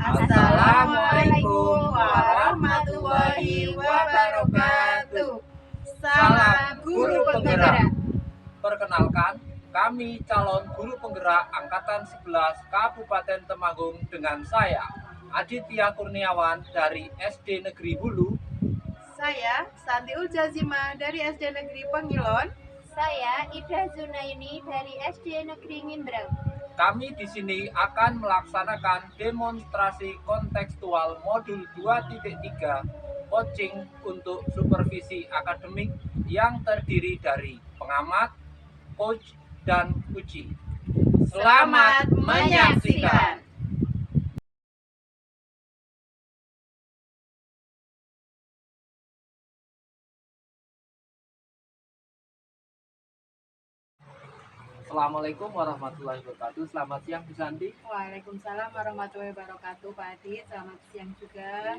Assalamualaikum warahmatullahi wabarakatuh. Salam Guru Penggerak. Perkenalkan, kami calon guru penggerak Angkatan 11 Kabupaten Temanggung dengan saya, Aditya Kurniawan dari SD Negeri Hulu. Saya Santiul Jazima dari SD Negeri Pengilon. Saya Ida Zunaini dari SD Negeri Ngimbrang. Kami di sini akan melaksanakan demonstrasi kontekstual modul 2.3 coaching untuk supervisi akademik yang terdiri dari pengamat, coach, dan uji. Selamat menyaksikan. Assalamualaikum warahmatullahi wabarakatuh. Selamat siang Bu Santi. Waalaikumsalam warahmatullahi wabarakatuh, Pak Adit. Selamat siang juga.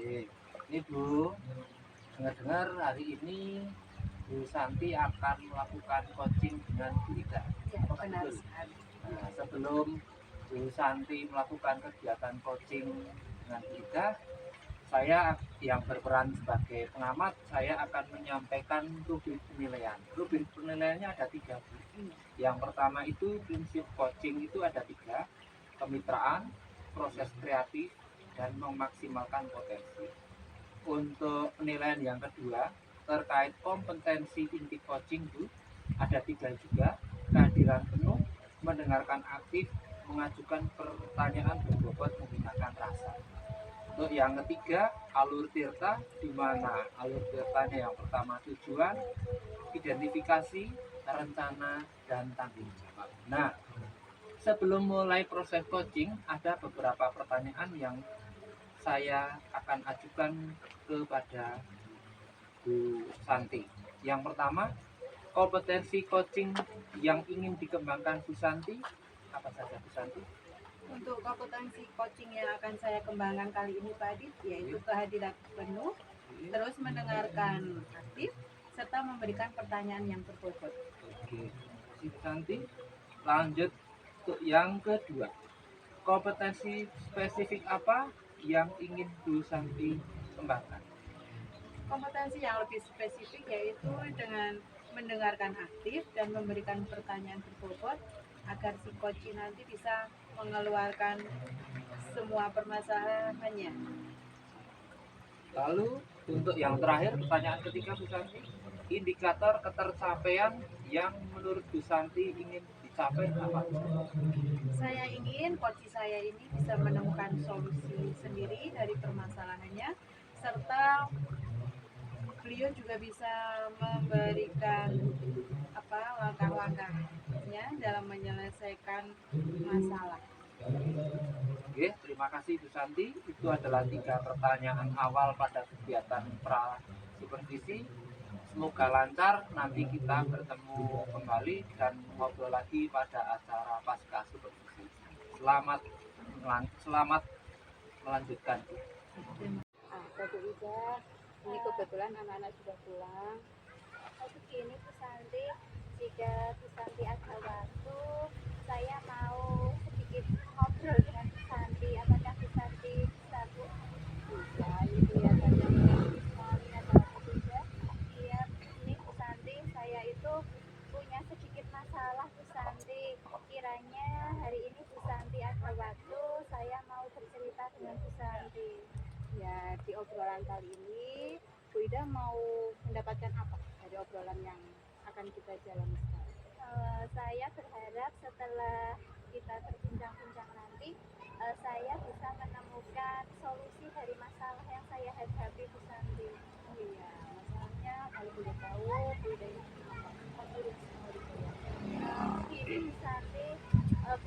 Ini Bu, dengar-dengar hari ini Bu Santi akan melakukan coaching dengan Bu Ida. Ya, benar sekali. Nah, sebelum Bu Santi melakukan kegiatan coaching dengan Bu Ida, saya yang berperan sebagai pengamat, saya akan menyampaikan rubrik penilaian. Rubrik penilaiannya ada 3. Yang pertama itu prinsip coaching itu ada 3, kemitraan, proses kreatif, dan memaksimalkan potensi. Untuk penilaian yang kedua, terkait kompetensi inti coaching itu ada 3 juga, kehadiran penuh, mendengarkan aktif, mengajukan pertanyaan berbobot menggunakan rasa. Untuk yang ketiga, alur tirta, di mana alur tirtanya yang pertama tujuan, identifikasi, rencana, dan tanggung jawab. Nah, sebelum mulai proses coaching, ada beberapa pertanyaan yang saya akan ajukan kepada Bu Santi. Yang pertama, kompetensi coaching yang ingin dikembangkan Bu Santi, apa saja Bu Santi? Untuk kompetensi coaching yang akan saya kembangkan kali ini, Pak Adit, yaitu kehadiran penuh, terus mendengarkan aktif, serta memberikan pertanyaan yang berbobot. Oke, Bu Santi. Lanjut untuk yang kedua, kompetensi spesifik apa yang ingin Bu Santi kembangkan? Kompetensi yang lebih spesifik yaitu dengan mendengarkan aktif dan memberikan pertanyaan berbobot agar si coach nanti bisa mengeluarkan semua permasalahannya. Lalu untuk yang terakhir, pertanyaan ketiga Bu Santi, indikator ketercapaian yang menurut Bu Santi ingin dicapai apa? Saya ingin coach saya ini bisa menemukan solusi sendiri dari permasalahannya, serta beliau juga bisa memberikan langkah-langkahnya dalam menyelesaikan masalah. Oke, terima kasih Bu Santi. Itu adalah 3 pertanyaan awal pada kegiatan pra supervisi. Semoga lancar, nanti kita bertemu kembali dan ngobrol lagi pada acara pasca supervisi. Selamat melanjutkan. Bapak Ida, ini kebetulan anak-anak sudah pulang. Begini Bu Santi, jika Bu Santi ada waktu, saya mau sedikit ngobrol dengan Bu Santi. Apakah Bu Santi bisa Bu? Bisa, ini kelihatannya sekali ada apa juga. Iya, ini Bu Santi, saya itu punya sedikit masalah Bu Santi. Kiranya hari ini Bu Santi ada waktu, saya mau bercerita dengan Bu Santi. Ya, di obrolan kali ini Bu Ida mau mendapatkan apa dari obrolan yang akan kita jalani sekarang? Saya berharap setelah kita berbincang-bincang nanti, saya bisa menemukan solusi dari masalah yang saya hadapi Bu Santi. Oh iya, masalahnya kalau boleh tahu Bu Ida ini apa? Begini Bu Santi,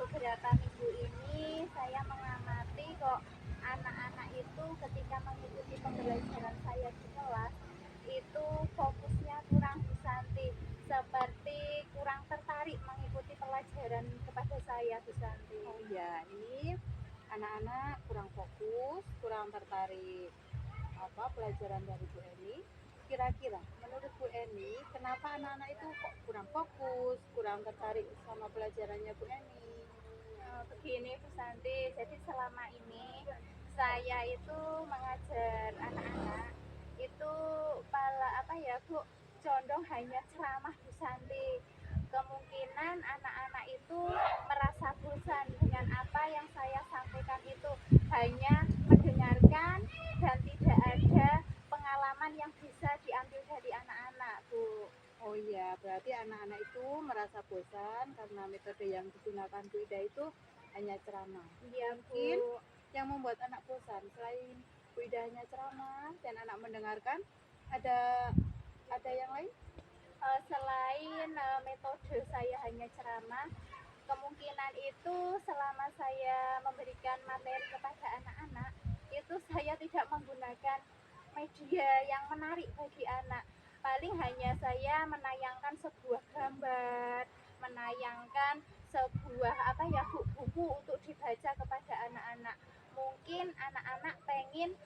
beberapa minggu ini saya mengamati kok anak-anak itu ketika mengikuti pembelajaran saya di kelas itu fokusnya kurang Bu Santi, seperti kurang tertarik mengikuti pelajaran kepada saya Bu Santi. Oh iya, ini anak-anak kurang fokus, kurang tertarik pelajaran dari Bu Eni. Kira-kira menurut Bu Eni, kenapa anak-anak itu kok kurang fokus, kurang tertarik sama pelajarannya Bu Eni? Begini Bu Santi, jadi selama ini Saya itu mengajar anak-anak itu pala apa ya Bu, condong hanya ceramah Bu Santi. Kemungkinan anak-anak itu merasa bosan dengan apa yang saya sampaikan itu, hanya mendengarkan dan tidak ada pengalaman yang bisa diambil dari anak-anak Bu. Oh iya, berarti anak-anak itu merasa bosan karena metode yang digunakan Bu Ida itu hanya ceramah. Iya Mungkin Bu. yang membuat anak bosan selain Bu Ida hanya ceramah dan anak mendengarkan, ada yang lain? Selain metode saya hanya ceramah, kemungkinan itu selama saya memberikan materi kepada anak-anak itu saya tidak menggunakan media yang menarik bagi anak. Paling hanya saya menayangkan sebuah gambar, menayangkan sebuah apa ya buku untuk dibaca kepada anak-anak. Mungkin anak-anak pengen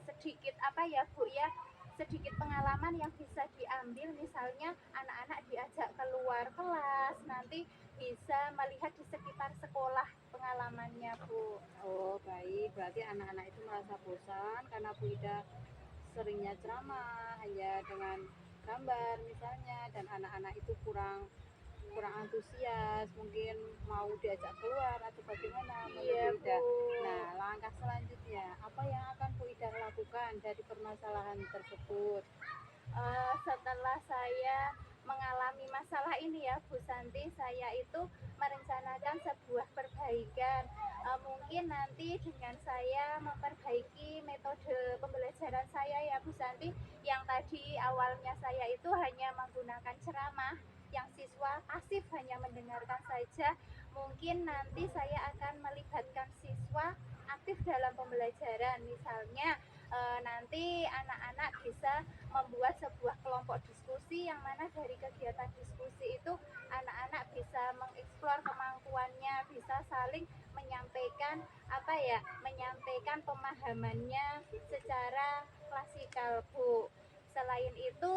sedikit apa ya Bu ya, sedikit pengalaman yang bisa diambil, misalnya anak-anak diajak keluar kelas, nanti bisa melihat di sekitar sekolah pengalamannya Bu. Oh baik, berarti anak-anak itu merasa bosan karena Bu Ida seringnya ceramah hanya dengan gambar misalnya, dan anak-anak itu kurang kurang antusias, mungkin mau diajak keluar atau bagaimana menurut Iya Bu Ida. Bu. Nah, langkah selanjutnya apa yang akan Bu Ida lakukan dari permasalahan tersebut? Setelah saya mengalami masalah ini ya Bu Santi, saya itu merencanakan sebuah perbaikan. Mungkin nanti dengan saya memperbaiki metode pembelajaran saya ya Bu Santi, yang tadi awalnya saya itu hanya menggunakan ceramah, yang siswa pasif hanya mendengarkan saja. Mungkin nanti saya akan melibatkan siswa aktif dalam pembelajaran, misalnya nanti anak-anak bisa membuat sebuah kelompok diskusi, yang mana dari kegiatan diskusi itu anak-anak bisa mengeksplor kemampuannya, bisa saling menyampaikan apa ya, menyampaikan pemahamannya secara klasikal Bu. Selain itu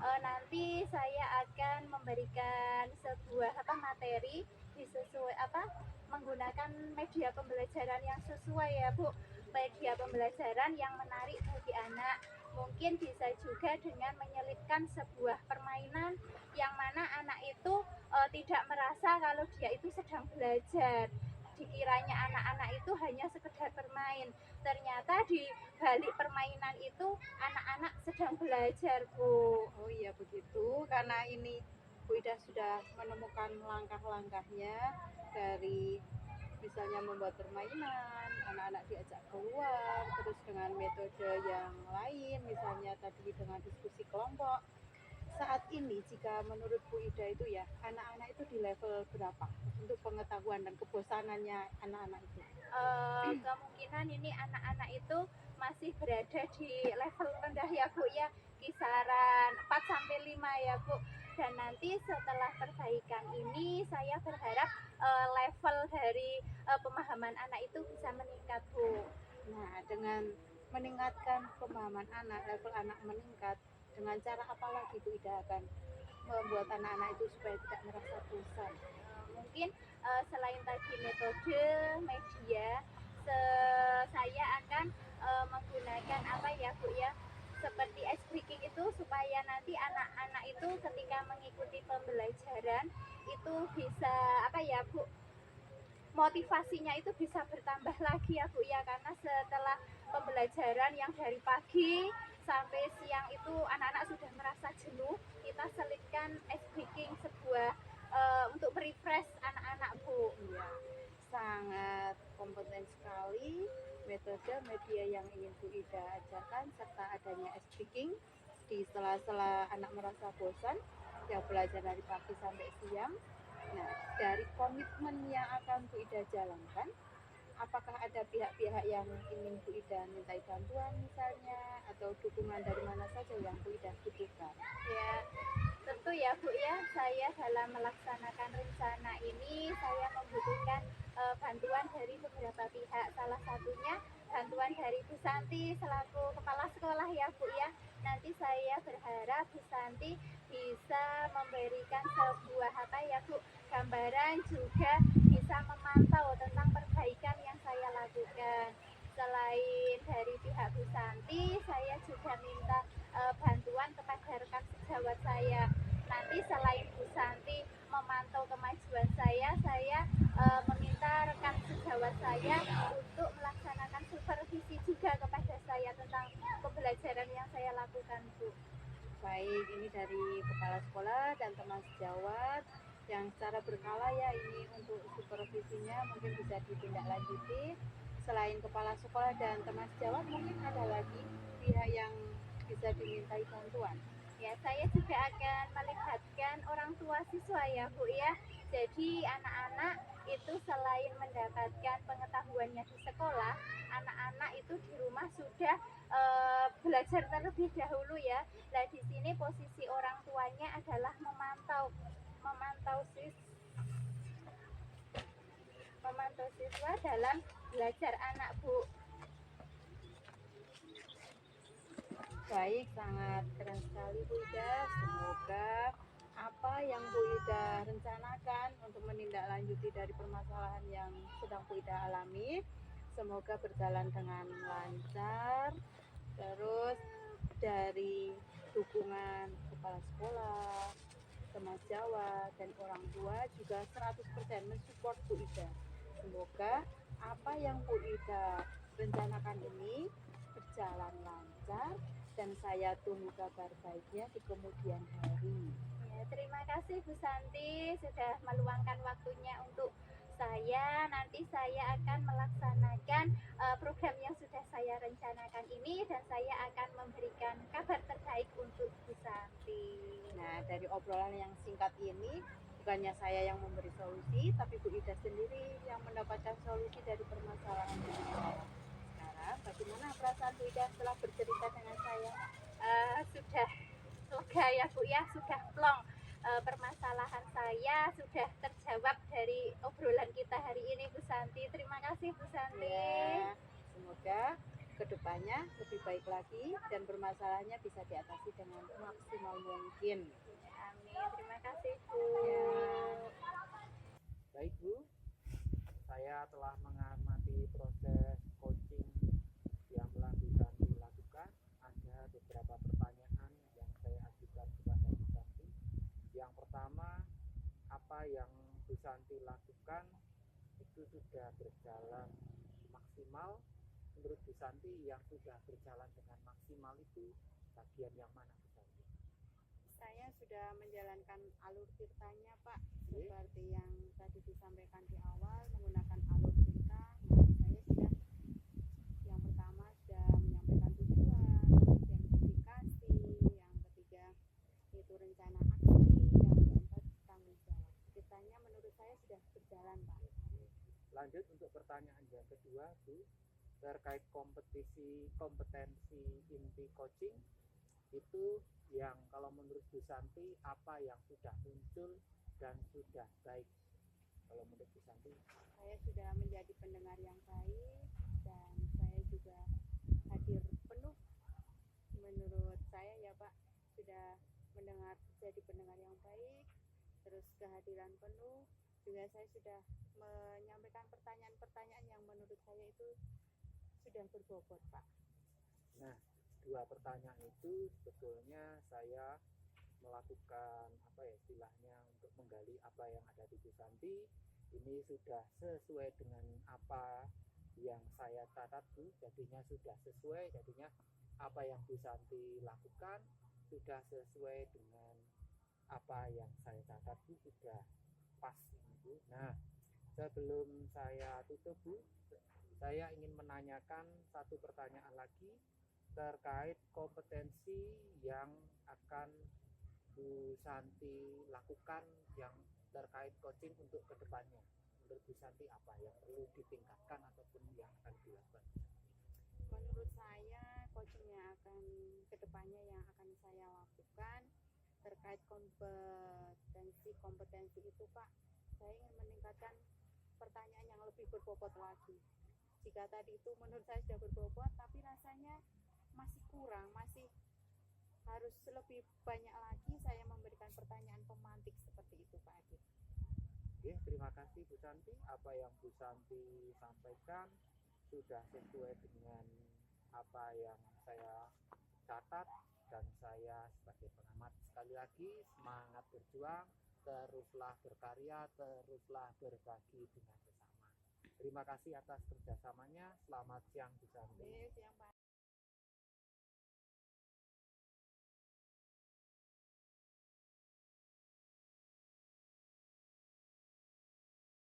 nanti saya akan memberikan sebuah apa materi disesuai apa, menggunakan media pembelajaran yang sesuai ya Bu, media pembelajaran yang menarik bagi anak. Mungkin bisa juga dengan menyelipkan sebuah permainan yang mana anak itu tidak merasa kalau dia itu sedang belajar. Dikiranya anak-anak itu hanya sekedar bermain, ternyata di balik permainan itu anak-anak sedang belajar Bu. Oh iya begitu, karena ini Bu Ida sudah menemukan langkah-langkahnya, dari misalnya membuat permainan, anak-anak diajak keluar, terus dengan metode yang lain, misalnya tadi dengan diskusi kelompok. Saat ini jika menurut Bu Ida itu ya, anak-anak itu di level berapa untuk pengetahuan dan kebosanannya anak-anak itu? Kemungkinan ini anak-anak itu masih berada di level rendah ya Bu ya, kisaran 4 sampai 5 ya Bu. Dan nanti setelah perbaikan ini saya berharap level dari pemahaman anak itu bisa meningkat Bu. Nah, dengan meningkatkan pemahaman anak, level anak meningkat, dengan cara apa lagi Bu Ida akan membuat anak-anak itu supaya tidak merasa bosan? Mungkin selain tadi metode media, saya akan menggunakan apa ya Bu ya, seperti ice breaking itu, supaya nanti anak-anak itu ketika mengikuti pembelajaran itu bisa apa ya Bu, motivasinya itu bisa bertambah lagi ya Bu ya, karena setelah pembelajaran yang dari pagi sampai siang itu anak-anak sudah merasa jenuh, kita selipkan ice breaking, sebuah untuk merefresh anak-anak Bu. Iya, sangat kompeten sekali metode media yang ingin Bu Ida ajarkan, serta adanya speaking di sela-sela anak merasa bosan yang belajar dari pagi sampai siang. Nah, dari komitmen yang akan Bu Ida jalankan, apakah ada pihak-pihak yang ingin Bu Ida mintai bantuan misalnya, atau dukungan dari mana saja yang Bu Ida butuhkan? Ya, tentu ya Bu ya, saya dalam melaksanakan rencana ini saya membutuhkan bantuan dari beberapa pihak. Salah satunya bantuan dari Bu Santi selaku kepala sekolah ya Bu ya. Nanti saya berharap Bu Santi bisa memberikan sebuah apa ya Bu, gambaran juga bisa memantau tentang perbaikan yang saya lakukan. Selain dari pihak Bu Santi, saya juga minta bantuan kepada rekan sejawat saya. Nanti selain Bu Santi memantau kemajuan saya meminta rekan sejawat saya untuk melaksanakan supervisi juga kepada saya tentang pembelajaran yang saya lakukan, Bu. Baik, ini dari kepala sekolah dan teman sejawat yang secara berkala ya, ini untuk supervisinya mungkin bisa ditindaklanjuti. Selain kepala sekolah dan teman sejawat, mungkin ada lagi pihak yang bisa dimintai bantuan. Ya, saya juga akan melibatkan orang tua siswa ya, Bu ya. Jadi anak-anak itu selain mendapatkan pengetahuannya di sekolah, anak-anak itu di rumah sudah belajar terlebih dahulu ya. Nah, di sini posisi orang tuanya adalah memantau siswa dalam belajar anak, Bu. Baik, sangat keren sekali Bu Ida. Semoga apa yang Bu Ida rencanakan untuk menindaklanjuti dari permasalahan yang sedang Bu Ida alami, semoga berjalan dengan lancar. Terus dari dukungan kepala sekolah, teman sejawat, dan orang tua juga 100% mensupport Bu Ida. Semoga apa yang Bu Ida rencanakan ini berjalan lancar dan saya tunggu kabar baiknya di kemudian hari. Ya, terima kasih Bu Santi sudah meluangkan waktunya untuk saya. Nanti saya akan melaksanakan program yang sudah saya rencanakan ini dan saya akan memberikan kabar terbaik untuk Bu Santi. Nah, dari obrolan yang singkat ini, bukannya saya yang memberi solusi, tapi Bu Ida sendiri yang mendapatkan solusi dari permasalahan ini. Sekarang, bagaimana perasaan Bu Ida setelah bercerita dengan saya? Sudah lega ya Bu ya, sudah plong. Permasalahan saya sudah terjawab dari obrolan kita hari ini Bu Santi. Terima kasih Bu Santi. Ya, semoga kedepannya lebih baik lagi dan permasalahannya bisa diatasi dengan maksimal mungkin. Amin. Terima kasih Bu. Ya. Baik Bu, saya telah mengamati proses coaching yang telah Bu Santi lakukan. Ada beberapa pertanyaan yang saya ajukan kepada Bu Santi. Yang pertama, apa yang Bu Santi lakukan itu sudah berjalan maksimal? Menurut Bu Santi, yang sudah berjalan dengan maksimal itu bagian yang mana Bu Santi? Saya sudah menjalankan alur tirtanya Pak, seperti yang tadi disampaikan di awal menggunakan alur tirta. Nah, saya sudah yang pertama sudah menyampaikan tujuan, kemudian indikasi, yang ketiga itu rencana aksi, yang keempat tanggung jawab. Tirtanya menurut saya sudah berjalan Pak. Lanjut untuk pertanyaan yang kedua Bu, terkait kompetensi inti coaching itu yang kalau menurut Bu Santi apa yang sudah muncul dan sudah baik kalau menurut Bu Santi? Saya sudah menjadi pendengar yang baik dan saya juga hadir penuh. Menurut saya ya Pak, sudah jadi pendengar yang baik, terus kehadiran penuh. Juga saya sudah menyampaikan pertanyaan-pertanyaan yang menurut saya itu sudah berbobot Pak. Nah, dua pertanyaan itu sebetulnya saya melakukan istilahnya untuk menggali apa yang ada di Bu Santi. Ini sudah sesuai dengan apa yang saya catat Bu, jadinya sudah sesuai, jadinya apa yang Bu Santi lakukan sudah sesuai dengan apa yang saya catat Bu, sudah pas ini Bu. Nah, sebelum saya tutup Bu, saya ingin menanyakan satu pertanyaan lagi terkait kompetensi yang akan Bu Santi lakukan yang terkait coaching untuk kedepannya. Menurut Bu Santi apa yang perlu ditingkatkan ataupun yang akan dilakukan? Menurut saya coaching yang akan kedepannya yang akan saya lakukan terkait kompetensi itu Pak, saya ingin meningkatkan pertanyaan yang lebih berbobot lagi. Jika tadi itu menurut saya sudah berbobot, tapi rasanya masih kurang, masih harus lebih banyak lagi saya memberikan pertanyaan pemantik seperti itu Pak Adit. Oke, terima kasih Bu Bu Santi, apa yang Bu Santi sampaikan sudah sesuai dengan apa yang saya catat dan saya sebagai pengamat. Sekali lagi semangat berjuang, teruslah berkarya, teruslah berbagi dengan sesama. Terima kasih atas kerjasamanya. Selamat siang Bu Santi. Siang Pak.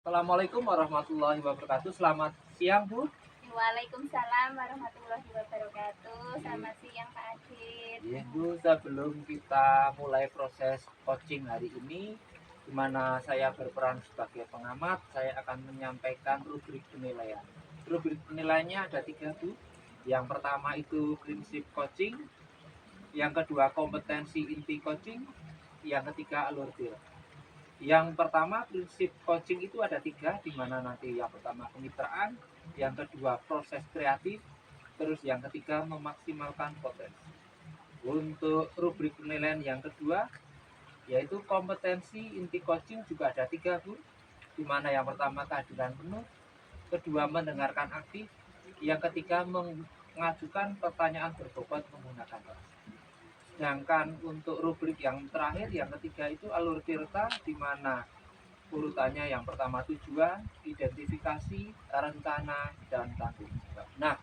Assalamualaikum warahmatullahi wabarakatuh. Selamat siang Bu. Waalaikumsalam warahmatullahi wabarakatuh. Selamat siang Pak Adit. Ya Bu, sebelum kita mulai proses coaching hari ini, di mana saya berperan sebagai pengamat, saya akan menyampaikan rubrik penilaian. Rubrik penilaiannya ada 3 Bu. Yang pertama itu prinsip coaching, yang kedua kompetensi inti coaching, yang ketiga alur deal. Yang pertama prinsip coaching itu ada 3, di mana nanti yang pertama kemitraan, yang kedua proses kreatif, terus yang ketiga memaksimalkan potensi. Untuk rubrik penilaian yang kedua yaitu kompetensi inti coaching juga ada 3 Bu, di mana yang pertama kehadiran penuh, kedua mendengarkan aktif, yang ketiga mengajukan pertanyaan berbobot menggunakan rasa. Sedangkan untuk rubrik yang terakhir, yang ketiga itu alur tirta, di mana urutannya yang pertama tujuan, identifikasi, rencana, dan tanggung jawab. Nah,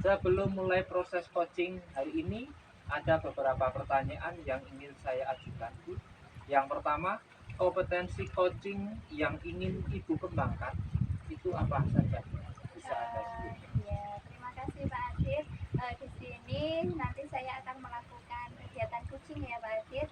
sebelum mulai proses coaching hari ini, ada beberapa pertanyaan yang ingin saya ajukan Bu. Yang pertama, kompetensi coaching yang ingin Ibu kembangkan itu apa saja? Bisa Anda sebutkan. Ya, terima kasih Pak Adit. Di sini nanti saya akan melakukan kegiatan coaching ya Pak Adit.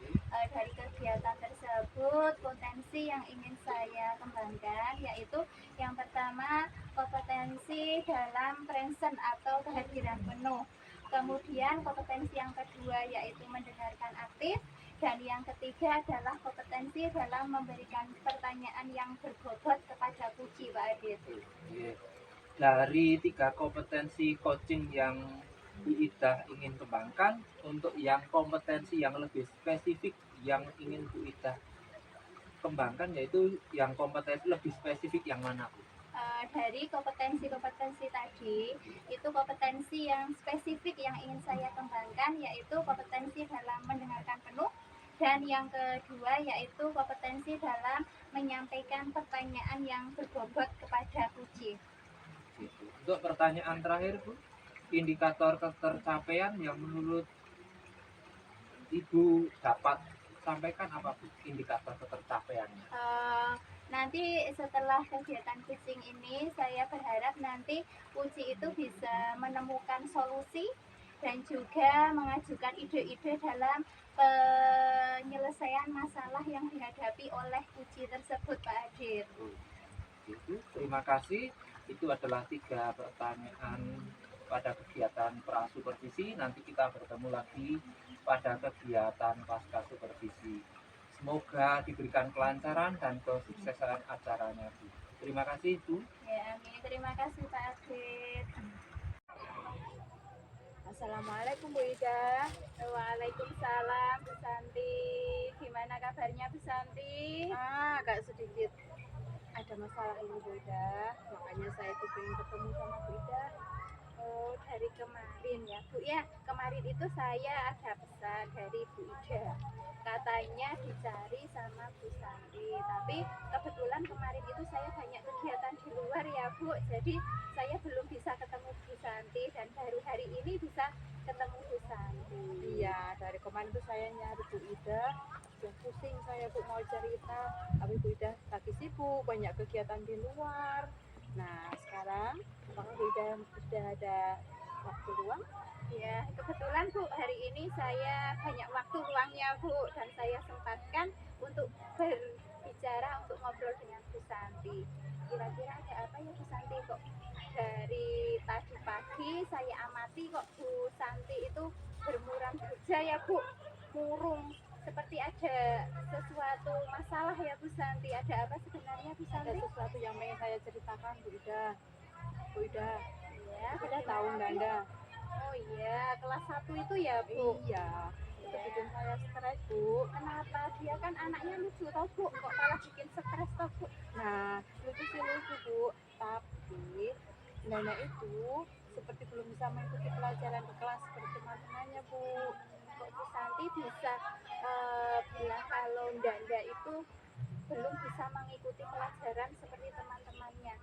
Dari kegiatan tersebut, potensi yang ingin saya kembangkan yaitu yang pertama kompetensi dalam present atau kehadiran penuh. Kemudian kompetensi yang kedua yaitu mendengarkan aktif. Dan yang ketiga adalah kompetensi dalam memberikan pertanyaan yang berbobot kepada puji Pak Adit. Dari 3 kompetensi coaching yang Bu Ida ingin kembangkan, untuk yang kompetensi yang lebih spesifik yang ingin Bu Ida kembangkan yaitu yang kompetensi lebih spesifik yang mana Bu? Dari kompetensi-kompetensi tadi, itu kompetensi yang spesifik yang ingin saya kembangkan yaitu kompetensi dalam mendengarkan penuh, dan yang kedua yaitu kompetensi dalam menyampaikan pertanyaan yang berbobot kepada puji. Gitu. Untuk pertanyaan terakhir Bu, indikator ketercapaian yang menurut Ibu dapat sampaikan apa Bu indikator ketercapaiannya? Nanti setelah kegiatan coaching ini saya berharap nanti puji itu bisa menemukan solusi dan juga mengajukan ide-ide dalam penyelesaian masalah yang dihadapi oleh puji tersebut Pak Adit. Gitu. Terima kasih. Itu adalah 3 pertanyaan pada kegiatan pra supervisi. Nanti kita bertemu lagi pada kegiatan pasca supervisi. Semoga diberikan kelancaran dan kesuksesan acaranya Bu. Terima kasih Bu. Ya, amin. Terima kasih Pak Adit. Assalamualaikum Bu Ida. Waalaikumsalam Bu Santi. Gimana kabarnya Bu Santi? Agak sedikit ada masalah ini Bu Ida, makanya saya tuh pengen ketemu sama Bu Ida. Oh, dari kemarin ya Bu ya. Kemarin itu saya ada pesan dari Bu Ida. Katanya dicari sama Bu Santi. Tapi kebetulan kemarin itu saya banyak kegiatan di luar ya Bu. Jadi saya belum bisa ketemu Bu Santi dan baru hari ini bisa ketemu Bu Santi. Iya, dari kemarin tuh saya nyari Bu Ida, sudah pusing saya Bu mau cerita, tapi Bu Ida lagi sibuk, banyak kegiatan di luar. Nah, sekarang apakah Bu Ida sudah ada waktu luang? Ya, kebetulan Bu, hari ini saya banyak waktu luangnya Bu, dan saya sempatkan untuk berbicara, untuk ngobrol dengan Bu Santi. Kira-kira ada apa ya Bu Santi kok dari tadi pagi saya amati kok Bu Santi itu bermuram kerja ya Bu, murung, seperti ada sesuatu masalah ya Bu Santi. Ada apa sebenarnya Bu Ada Santi? sesuatu yang ingin saya ceritakan Bu Ida. Bu Ida, Ya, Bu Ida tahu Nanda? Oh iya, kelas 1 itu ya Bu. Iya, itu bikin saya stres Bu. Kenapa? Dia kan anaknya lucu tau Bu, kok malah bikin stres tau Bu. Nah, lucu itu sih lucu Bu, tapi Nana itu seperti belum bisa mengikuti pelajaran di kelas seperti teman-temannya Bu. Kok Bu Santi bisa bilang kalau Ndanda itu belum bisa mengikuti pelajaran seperti teman-temannya?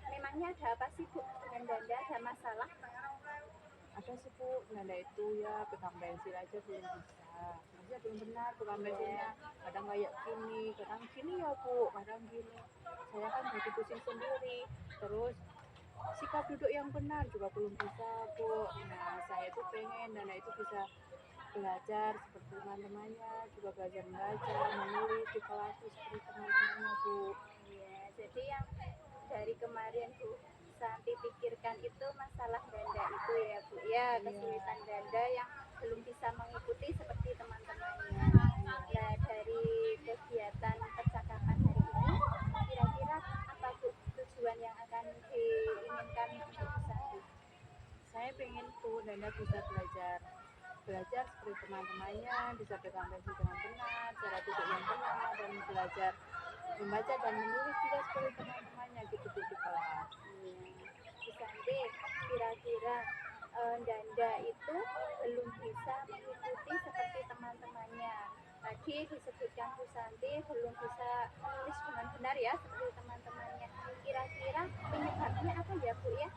Memangnya ada apa sih Bu dengan Ndanda? Ada masalah? Ada sih Bu, Nana itu ya pegang pensil aja belum bisa, maksudnya belum benar pegang pensilnya, kadang kayak gini, kadang gini ya Bu, kadang gini. Saya kan jadi pusing sendiri, terus sikap duduk yang benar juga belum bisa Bu. Nah saya itu pengen Nana itu bisa belajar seperti teman-temannya, juga belajar membaca, menulis di kelas itu seperti teman-temannya Bu. Iya, jadi yang dari kemarin Bu Santi pikirkan itu masalah Danda itu ya Bu ya, kesulitan Danda yang belum bisa mengikuti seperti teman-temannya. Nah, dari kegiatan percakapan hari ini, kira-kira apa Bu tujuan yang akan diinginkan untuk Bu Santi? Saya pengen tuh Nana bisa belajar seperti teman-temannya, bisa pegang pensil dengan benar, cara duduk yang benar, dan belajar membaca dan menulis juga seperti teman-temannya gitu Bu di kelas. Bu Santi, kira-kira Danda itu belum bisa mengikuti seperti teman-temannya. Tadi disebutkan Bu Santi belum bisa menulis dengan benar ya seperti teman-temannya. Kira-kira penyebabnya apa ya Bu ya?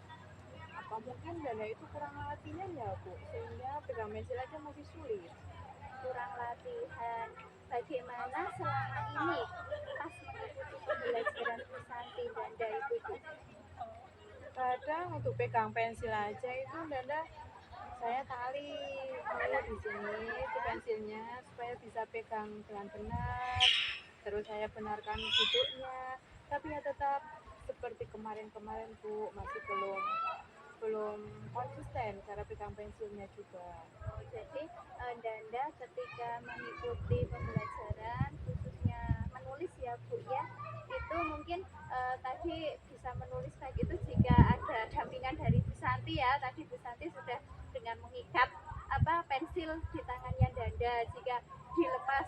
Apa mungkin Nana itu kurang latihan ya Bu, sehingga pegang pensil aja masih sulit. Kurang latihan. Bagaimana selama ini pas mengikuti pembelajaran Bu Santi Danda itu Bu? Kadang untuk pegang pensil aja itu Nana saya tarik di sini di pensilnya supaya bisa pegang dengan benar, terus saya benarkan duduknya, tapi ya tetap seperti kemarin-kemarin Bu, masih belum konsisten cara pegang pensilnya juga. Oh, jadi Danda ketika mengikuti pembelajaran khususnya menulis ya Bu ya, itu mungkin tadi bisa menulis baik itu jika ada dampingan dari Bu Santi ya. Tadi Bu Santi sudah dengan mengikat pensil di tangannya Danda, jika dilepas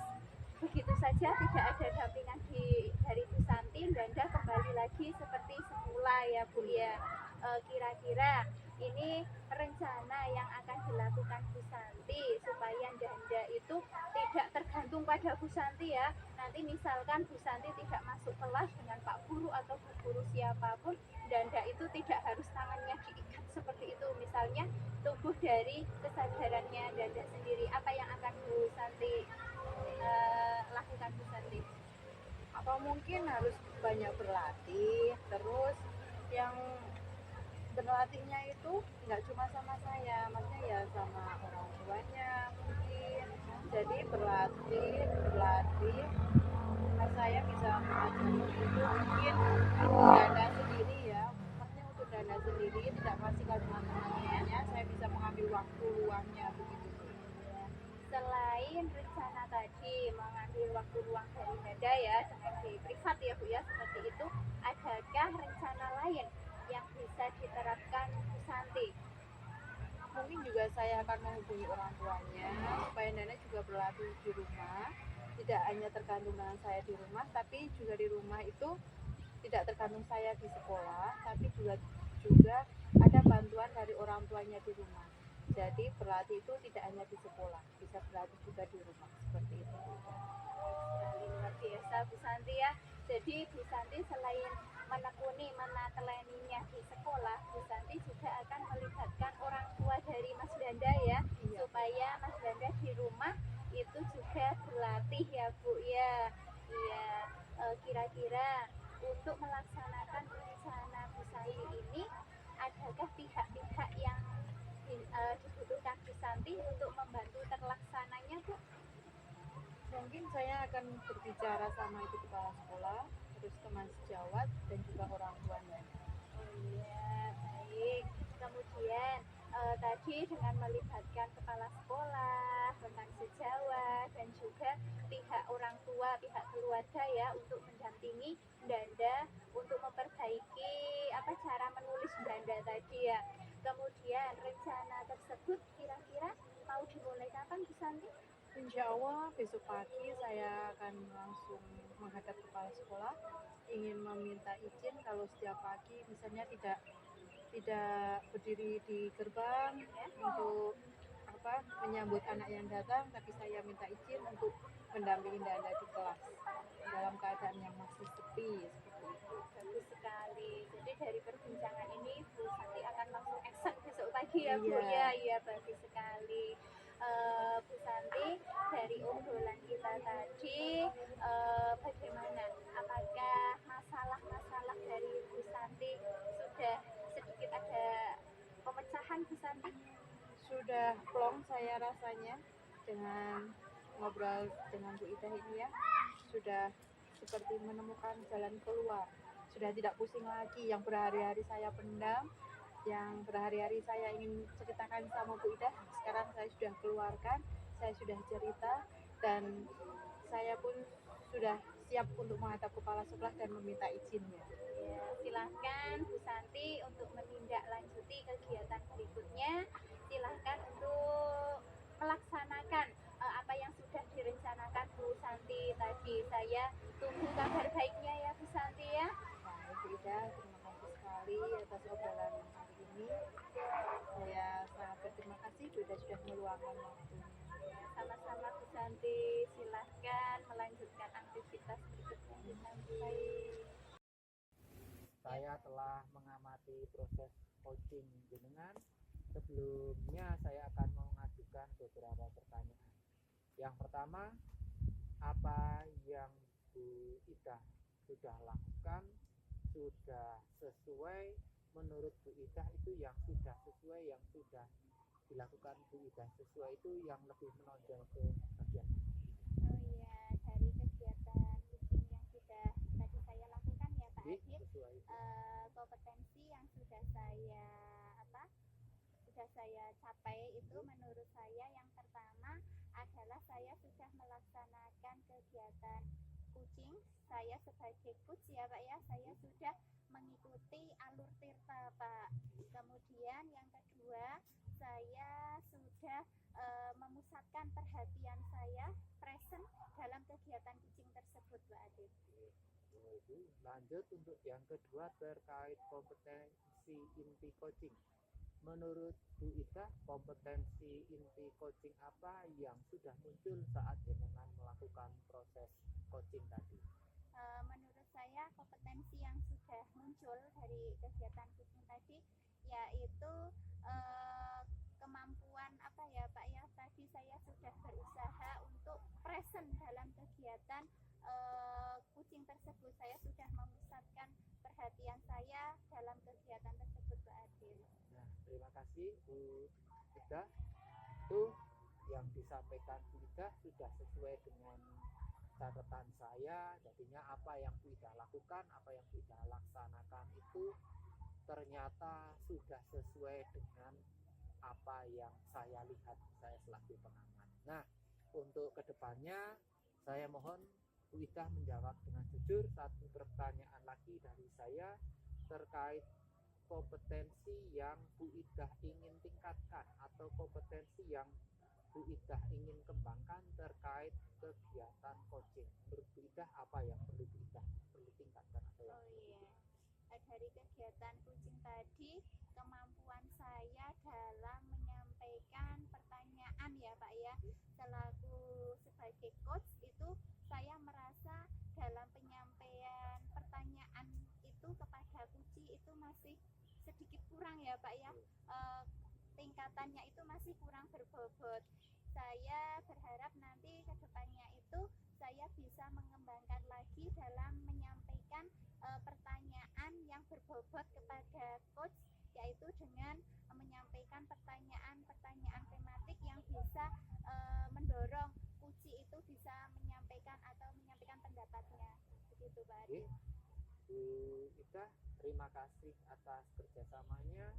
begitu saja tidak ada dampingan dari Bu Santi, Danda kembali lagi seperti semula ya Bu ya. Kira-kira ini rencana yang akan dilakukan Bu Santi supaya Danda itu tidak tergantung pada Bu Santi ya. Nanti misalkan Bu Santi tidak masuk kelas dengan Pak Guru atau Bu Guru siapapun, Danda itu tidak harus tangannya diikat seperti itu. Misalnya tumbuh dari kesadarannya Danda sendiri. Apa yang akan Bu Santi lakukan Bu Santi? Apa mungkin harus banyak berlatih, terus yang berlatihnya itu nggak cuma sama saya, maksudnya ya sama orang tuanya mungkin. Jadi berlatih nah saya bisa mengajari itu mungkin dana sendiri ya, maksudnya untuk dana sendiri tidak masih ke teman-temannya, saya bisa mengambil waktu luangnya begitu. Selain rencana tadi mengambil waktu luang dari Danda ya dengan di privat ya Bu ya seperti itu, adakah rencana lain yang bisa diterapkan Bu Santi? Mungkin juga saya akan menghubungi orang tuanya supaya nenek juga berlatih di rumah, tidak hanya tergantung dengan saya di rumah, tapi juga di rumah itu tidak tergantung saya di sekolah, tapi juga ada bantuan dari orang tuanya di rumah. Jadi berlatih itu tidak hanya di sekolah, bisa berlatih juga di rumah seperti itu. Sekali luar biasa Bu Santi ya. Jadi Bu Santi selain menekuni menatelaninya di sekolah, Bu Santi juga akan melibatkan orang tua dari Mas Danda ya, supaya Mas Danda di rumah itu juga berlatih ya Bu ya. Iya, kira-kira untuk melaksanakan rencana Bu Santi ini, adakah pihak-pihak yang dibutuhkan Bu Santi untuk membantu terlaksananya Bu? Mungkin saya akan berbicara sama ibu kepala sekolah, terus teman sejawat dan juga orang tuanya. Oh iya, baik. Kemudian tadi dengan melibatkan kepala sekolah, rekan sejawat, dan juga pihak orang tua, pihak keluarga ya untuk mendampingi Danda untuk memperbaiki cara menulis Danda tadi ya. Kemudian rencana tersebut kira-kira mau dimulai kapan Bu Santi? Insya Allah besok pagi saya akan langsung menghadap kepala sekolah, ingin meminta izin kalau setiap pagi misalnya tidak berdiri di gerbang untuk menyambut anak yang datang, tapi saya minta izin untuk mendampingi Anda di kelas dalam keadaan yang masih sepi seperti itu. Bagus sekali. Jadi dari perbincangan ini Bu Santi akan langsung action besok pagi ya Bu. Iya. Iya bagus sekali. Bu Santi, dari obrolan kita tadi bagaimana? Apakah masalah-masalah dari Bu Santi sudah sedikit ada pemecahan Bu Santi? Sudah plong saya rasanya dengan ngobrol dengan Bu Ida ini ya, sudah seperti menemukan jalan keluar, sudah tidak pusing lagi yang berhari-hari saya pendam, yang berhari-hari saya ingin ceritakan sama Bu Ida, sekarang saya sudah keluarkan, saya sudah cerita, dan saya pun sudah siap untuk menghadap kepala sekolah dan meminta izinnya. Ya, silahkan Bu Santi untuk menindaklanjuti kegiatan berikutnya. Silahkan untuk melaksanakan apa yang sudah direncanakan Bu Santi tadi. Saya tunggu kabar baiknya ya Bu Santi ya. Baik Bu Ida, terima kasih sekali atas obrolan hari ini. Saya sangat berterima kasih Bu Ida sudah meluangkan waktunya. Sama-sama Bu Santi, silahkan melanjutkan aktivitas berikutnya Bu Santi. Saya telah mengamati proses coaching jenengan. Sebelumnya saya akan mengajukan beberapa pertanyaan. Yang pertama, apa yang Bu Ida sudah lakukan sudah sesuai menurut Bu Ida, itu yang sudah sesuai, yang sudah dilakukan Bu Ida sesuai itu yang lebih menonjol ke bagian Oh iya, dari kegiatan coaching yang sudah tadi saya lakukan ya Pak ini Adit, sesuai itu. kompetensi yang sudah saya capai itu menurut saya yang pertama adalah saya sudah melaksanakan kegiatan coaching. Saya sebagai coach ya Pak ya, saya sudah mengikuti alur tirta Pak. Kemudian yang kedua, saya sudah memusatkan perhatian saya present dalam kegiatan coaching tersebut Pak Adit. Itu lanjut untuk yang kedua terkait kompetensi inti coaching. Menurut Bu Ida, kompetensi inti coaching apa yang sudah muncul saat jenengan melakukan proses coaching tadi? Menurut saya kompetensi yang sudah muncul dari kegiatan coaching tadi yaitu kemampuan apa ya Pak ya, tadi saya sudah berusaha untuk present dalam kegiatan coaching tersebut. Saya sudah memusatkan perhatian saya dalam kegiatan tersebut Pak Adil. Nah, terima kasih Bu Ida. Itu yang disampaikan Bu Ida sudah sesuai dengan catatan saya. Jadinya apa yang Bu Ida lakukan, apa yang Bu Ida laksanakan itu ternyata sudah sesuai dengan apa yang saya lihat, saya selaku pengamat. Nah, untuk kedepannya saya mohon Bu Ida menjawab dengan jujur. Satu pertanyaan lagi dari saya terkait kompetensi yang Bu Ida ingin tingkatkan atau kompetensi yang Bu Ida ingin kembangkan terkait kegiatan coaching. Menurut Bu Ida apa yang perlu Bu Ida tingkatkan atau yang Dari kegiatan coaching tadi, kemampuan saya dalam menyampaikan pertanyaan ya Pak ya, selaku sebagai coach itu saya merasa dalam penyampaian pertanyaan itu kepada kunci itu masih sedikit kurang ya Pak ya, tingkatannya itu masih kurang berbobot. Saya berharap nanti kedepannya itu saya bisa mengembangkan lagi dalam menyampaikan pertanyaan yang berbobot kepada coach, yaitu dengan menyampaikan pertanyaan-pertanyaan tematik yang bisa mendorong coach itu bisa menyampaikan pendapatnya. Begitu Pak Adi. Bu Ida, terima kasih atas kerjasamanya.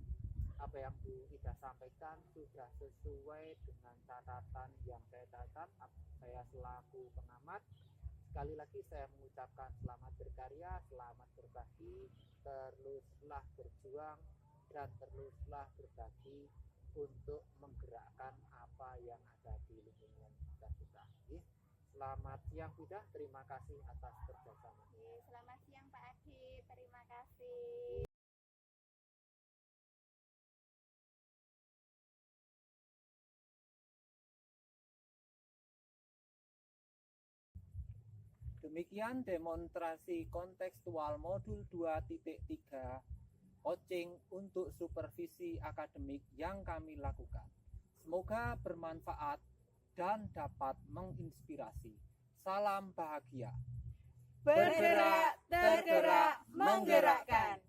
Apa yang Bu Ida sampaikan sudah sesuai dengan catatan yang saya catat. Saya selaku pengamat, sekali lagi saya mengucapkan selamat berkarya, selamat berbagi, teruslah berjuang dan teruslah berbagi untuk menggerakkan apa yang ada di lingkungan kita juga. Selamat siang Bunda, terima kasih atas kerjasama. Selamat siang Pak Adi, terima kasih. Demikian demonstrasi kontekstual modul 2.3 coaching untuk supervisi akademik yang kami lakukan. Semoga bermanfaat dan dapat menginspirasi. Salam bahagia. Bergerak, tergerak, menggerakkan.